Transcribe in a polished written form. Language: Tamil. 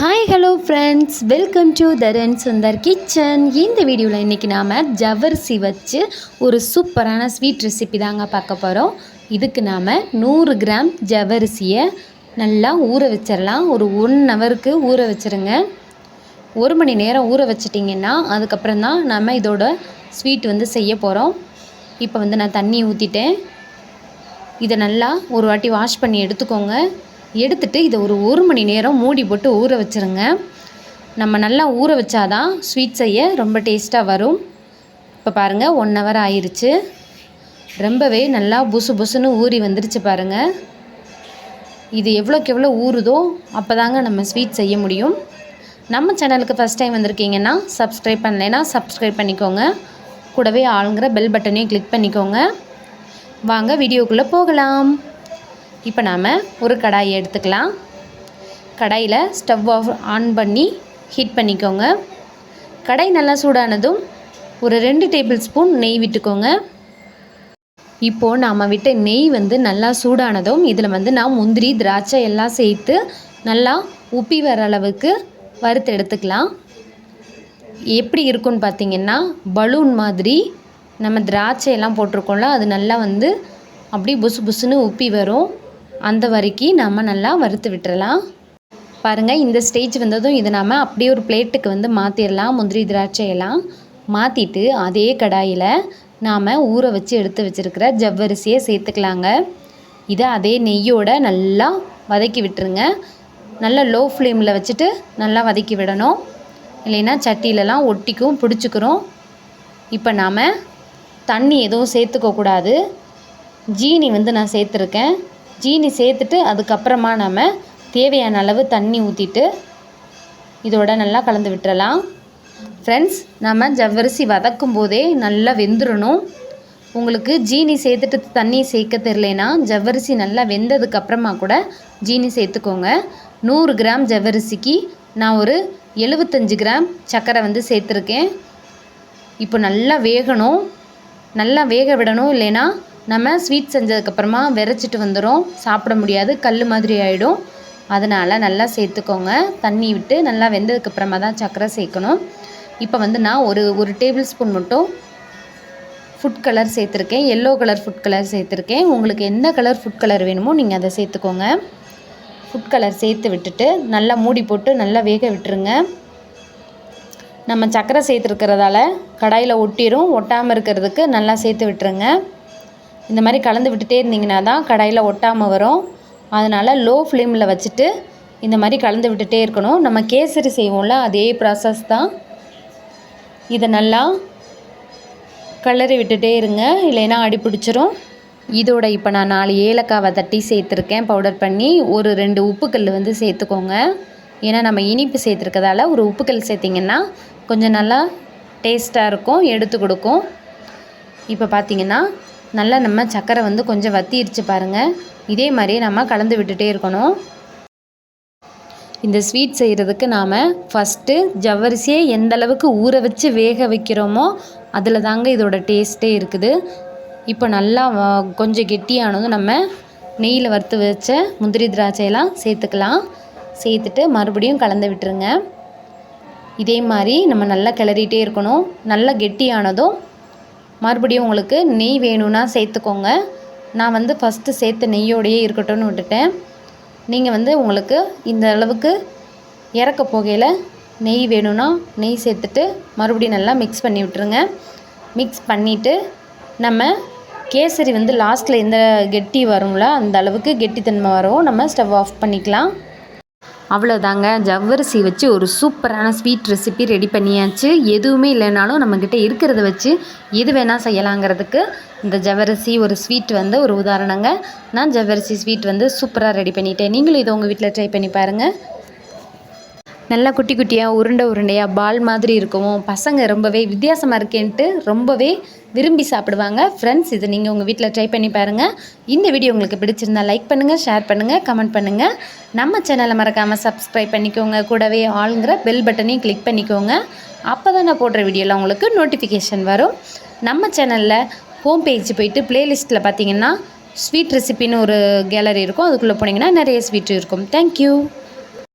Hi hello friends, welcome to Dharan Sundar kitchen. இந்த வீடியோவில் இன்றைக்கி நாம் ஜவ்வரிசி வச்சு ஒரு சூப்பரான ஸ்வீட் ரெசிபி தாங்க பார்க்க போகிறோம். இதுக்கு நாம் 100 கிராம் ஜவ்வரிசியை நல்லா ஊற வச்சிடலாம். ஒரு 1 ஹவருக்கு ஊற வச்சுருங்க. 1 மணி நேரம் ஊற வச்சிட்டிங்கன்னா அதுக்கப்புறம் தான் நம்ம இதோட ஸ்வீட் செய்ய போகிறோம். இப்போ நான் தண்ணி ஊற்றிட்டேன். இதை நல்லா ஒரு வாட்டி வாஷ் பண்ணி எடுத்துக்கோங்க. எடுத்துட்டு இதை ஒரு 1 மணி நேரம் மூடி போட்டு ஊற வச்சுருங்க. நம்ம நல்லா ஊற வச்சாதான் ஸ்வீட் செய்ய ரொம்ப டேஸ்ட்டாக வரும். இப்போ பாருங்கள், 1 ஹவர் ஆயிடுச்சு. ரொம்பவே நல்லா புசு புசுன்னு ஊறி வந்துருச்சு பாருங்கள். இது எவ்வளோக்கு எவ்வளோ ஊறுதோ அப்போ தாங்க நம்ம ஸ்வீட் செய்ய முடியும். நம்ம சேனலுக்கு ஃபஸ்ட் டைம் வந்திருக்கீங்கன்னா சப்ஸ்கிரைப் பண்ணலைன்னா சப்ஸ்கிரைப் பண்ணிக்கோங்க. கூடவே ஆளுங்கிற பெல் பட்டனையும் கிளிக் பண்ணிக்கோங்க. வாங்க வீடியோக்குள்ளே போகலாம். இப்போ நாம் ஒரு கடாயை எடுத்துக்கலாம். கடாயில் ஸ்டவ் ஆன் பண்ணி ஹீட் பண்ணிக்கோங்க. கடாய் நல்லா சூடானதும் ஒரு 2 டேபிள் ஸ்பூன் நெய் விட்டுக்கோங்க. இப்போது நாம் விட்ட நெய் நல்லா சூடானதும் இதில் நான் முந்திரி திராட்சை எல்லாம் சேர்த்து நல்லா உப்பி வர அளவுக்கு வறுத்து எடுத்துக்கலாம். எப்படி இருக்குன்னு பார்த்திங்கன்னா, பலூன் மாதிரி நம்ம திராட்சை எல்லாம் போட்டிருக்கோம்ல, அது நல்லா அப்படி புசு புசுன்னு உப்பி வரும். அந்த வரைக்கும் நம்ம நல்லா வறுத்து விட்டுறலாம். பாருங்கள், இந்த ஸ்டேஜ் வந்ததும் இதை நாம் அப்படியே ஒரு பிளேட்டுக்கு மாற்றிடலாம். முந்திரி திராட்சையெல்லாம் மாற்றிட்டு அதே கடாயில் நாம் ஊற வச்சு எடுத்து வச்சுருக்கிற ஜவ்வரிசியை சேர்த்துக்கலாங்க. இதை அதே நெய்யோடு நல்லா வதக்கி விட்டுருங்க. நல்லா லோ ஃப்ளேமில் வச்சுட்டு நல்லா வதக்கி விடணும். இல்லைன்னா சட்டியிலலாம் ஒட்டிக்கும், பிடிச்சிக்கிறோம். இப்போ நாம் தண்ணி எதுவும் சேர்த்துக்கக்கூடாது. ஜீனி நான் சேர்த்துருக்கேன். ஜீனி சேர்த்துட்டு அதுக்கப்புறமா நம்ம தேவையான அளவு தண்ணி ஊற்றிட்டு இதோட நல்லா கலந்து விட்டுறலாம். ஃப்ரெண்ட்ஸ், நம்ம ஜவ்வரிசி வதக்கும் போதே நல்லா வெந்துடணும். உங்களுக்கு ஜீனி சேர்த்துட்டு தண்ணி சேர்க்க தெரிலனா ஜவ்வரிசி நல்லா வெந்ததுக்கப்புறமா கூட ஜீனி சேர்த்துக்கோங்க. 100 கிராம் ஜவ்வரிசிக்கு நான் ஒரு 75 கிராம் சர்க்கரை சேர்த்துருக்கேன். இப்போ நல்லா வேகணும், நல்லா வேக விடணும். இல்லைன்னா நம்ம ஸ்வீட் செஞ்சதுக்கப்புறமா விரைச்சிட்டு வந்துடும், சாப்பிட முடியாது, கல் மாதிரி ஆகிடும். அதனால் நல்லா சேர்த்துக்கோங்க. தண்ணி விட்டு நல்லா வெந்ததுக்கப்புறமா தான் சர்க்கரை சேர்க்கணும். இப்போ நான் ஒரு டேபிள் ஸ்பூன் மட்டும் ஃபுட் கலர் சேர்த்துருக்கேன். எல்லோ கலர் ஃபுட் கலர் சேர்த்துருக்கேன். உங்களுக்கு எந்த கலர் ஃபுட் கலர் வேணுமோ நீங்கள் அதை சேர்த்துக்கோங்க. ஃபுட் கலர் சேர்த்து விட்டுட்டு நல்லா மூடி போட்டு நல்லா வேக விட்டுருங்க. நம்ம சர்க்கரை சேர்த்துருக்கிறதால கடாயில் ஒட்டிடும். ஒட்டாமல் இருக்கிறதுக்கு நல்லா சேர்த்து விட்டுருங்க. இந்த மாதிரி கலந்து விட்டுட்டே இருந்தீங்கன்னா தான் கடாயில் ஒட்டாமல் வரும். அதனால் லோ ஃப்ளேமில் வச்சுட்டு இந்த மாதிரி கலந்து விட்டுட்டே இருக்கணும். நம்ம கேசரி செய்வோம்ல, அதே ப்ராசஸ் தான். இதை நல்லா கிளறி விட்டுட்டே இருங்க, இல்லைன்னா அடி பிடிச்சிரும். இதோட இப்போ நான் 4 ஏலக்காவை தட்டி சேர்த்துருக்கேன் பவுடர் பண்ணி. ஒரு 2 உப்புக்கல் சேர்த்துக்கோங்க. ஏன்னா நம்ம இனிப்பு சேர்த்துருக்கதால ஒரு உப்புக்கல் சேர்த்திங்கன்னா கொஞ்சம் நல்லா டேஸ்ட்டாக இருக்கும், எடுத்து கொடுக்கும். இப்போ பார்த்திங்கன்னா நல்லா நம்ம சர்க்கரை கொஞ்சம் வத்திருச்சு பாருங்கள். இதே மாதிரி நம்ம கலந்து விட்டுட்டே இருக்கணும். இந்த ஸ்வீட் செய்கிறதுக்கு நாம் ஃபஸ்ட்டு ஜவ்வரிசியை எந்த அளவுக்கு ஊற வச்சு வேக வைக்கிறோமோ அதில் தாங்க இதோட டேஸ்ட்டே இருக்குது. இப்போ நல்லா கொஞ்சம் கெட்டியானதும் நம்ம நெய்யில் வறுத்து வச்ச முந்திரி திராட்சையெல்லாம் சேர்த்துக்கலாம். சேர்த்துட்டு மறுபடியும் கலந்து விட்டுருங்க. இதே மாதிரி நம்ம நல்லா கிளறிட்டே இருக்கணும். நல்லா கெட்டியானதும் மறுபடியும் உங்களுக்கு நெய் வேணும்னா சேர்த்துக்கோங்க. நான் ஃபஸ்ட்டு சேர்த்த நெய்யோடையே இருக்கட்டும்னு விட்டுட்டேன். நீங்கள் உங்களுக்கு இந்த அளவுக்கு இறக்க போகையில் நெய் வேணும்னா நெய் சேர்த்துட்டு மறுபடியும் நல்லா மிக்ஸ் பண்ணி விட்டுருங்க. மிக்ஸ் பண்ணிவிட்டு நம்ம கேசரி லாஸ்ட்டில் எந்த கெட்டி வரும்ல அந்த அளவுக்கு கெட்டித்தன்மை வரும். நம்ம ஸ்டவ் ஆஃப் பண்ணிக்கலாம். அவ்வளோதாங்க, ஜவ்வரிசி வச்சு ஒரு சூப்பரான ஸ்வீட் ரெசிபி ரெடி பண்ணியாச்சு. எதுவுமே இல்லைனாலும் நம்மக்கிட்ட இருக்கிறத வச்சு எது வேணால் செய்யலாங்கிறதுக்கு இந்த ஜவ்வரிசி ஒரு ஸ்வீட் ஒரு உதாரணங்க. நான் ஜவ்வரிசி ஸ்வீட் சூப்பராக ரெடி பண்ணிட்டேன். நீங்களும் இதை உங்கள் வீட்டில் ட்ரை பண்ணி பாருங்கள். நல்லா குட்டி குட்டியாக உருண்டையாக பால் மாதிரி இருக்கும். பசங்க ரொம்பவே வித்தியாசமாக இருக்கேன்ட்டு ரொம்பவே விரும்பி சாப்பிடுவாங்க. ஃப்ரெண்ட்ஸ், இது நீங்கள் உங்கள் வீட்டில் ட்ரை பண்ணி பாருங்கள். இந்த வீடியோ உங்களுக்கு பிடிச்சிருந்தால் லைக் பண்ணுங்கள், ஷேர் பண்ணுங்கள், கமெண்ட் பண்ணுங்கள். நம்ம சேனலை மறக்காமல் சப்ஸ்கிரைப் பண்ணிக்கோங்க. கூடவே ஆளுங்கிற பெல் பட்டனையும் கிளிக் பண்ணிக்கோங்க. அப்போ தான் நான் போடுற வீடியோவில் உங்களுக்கு நோட்டிஃபிகேஷன் வரும். நம்ம சேனலில் ஹோம் பேஜ் போயிட்டு ப்ளேலிஸ்ட்டில் பார்த்தீங்கன்னா ஸ்வீட் ரெசிபின்னு ஒரு கேலரி இருக்கும். அதுக்குள்ளே போனீங்கன்னா நிறைய ஸ்வீட் இருக்கும். தேங்க்யூ.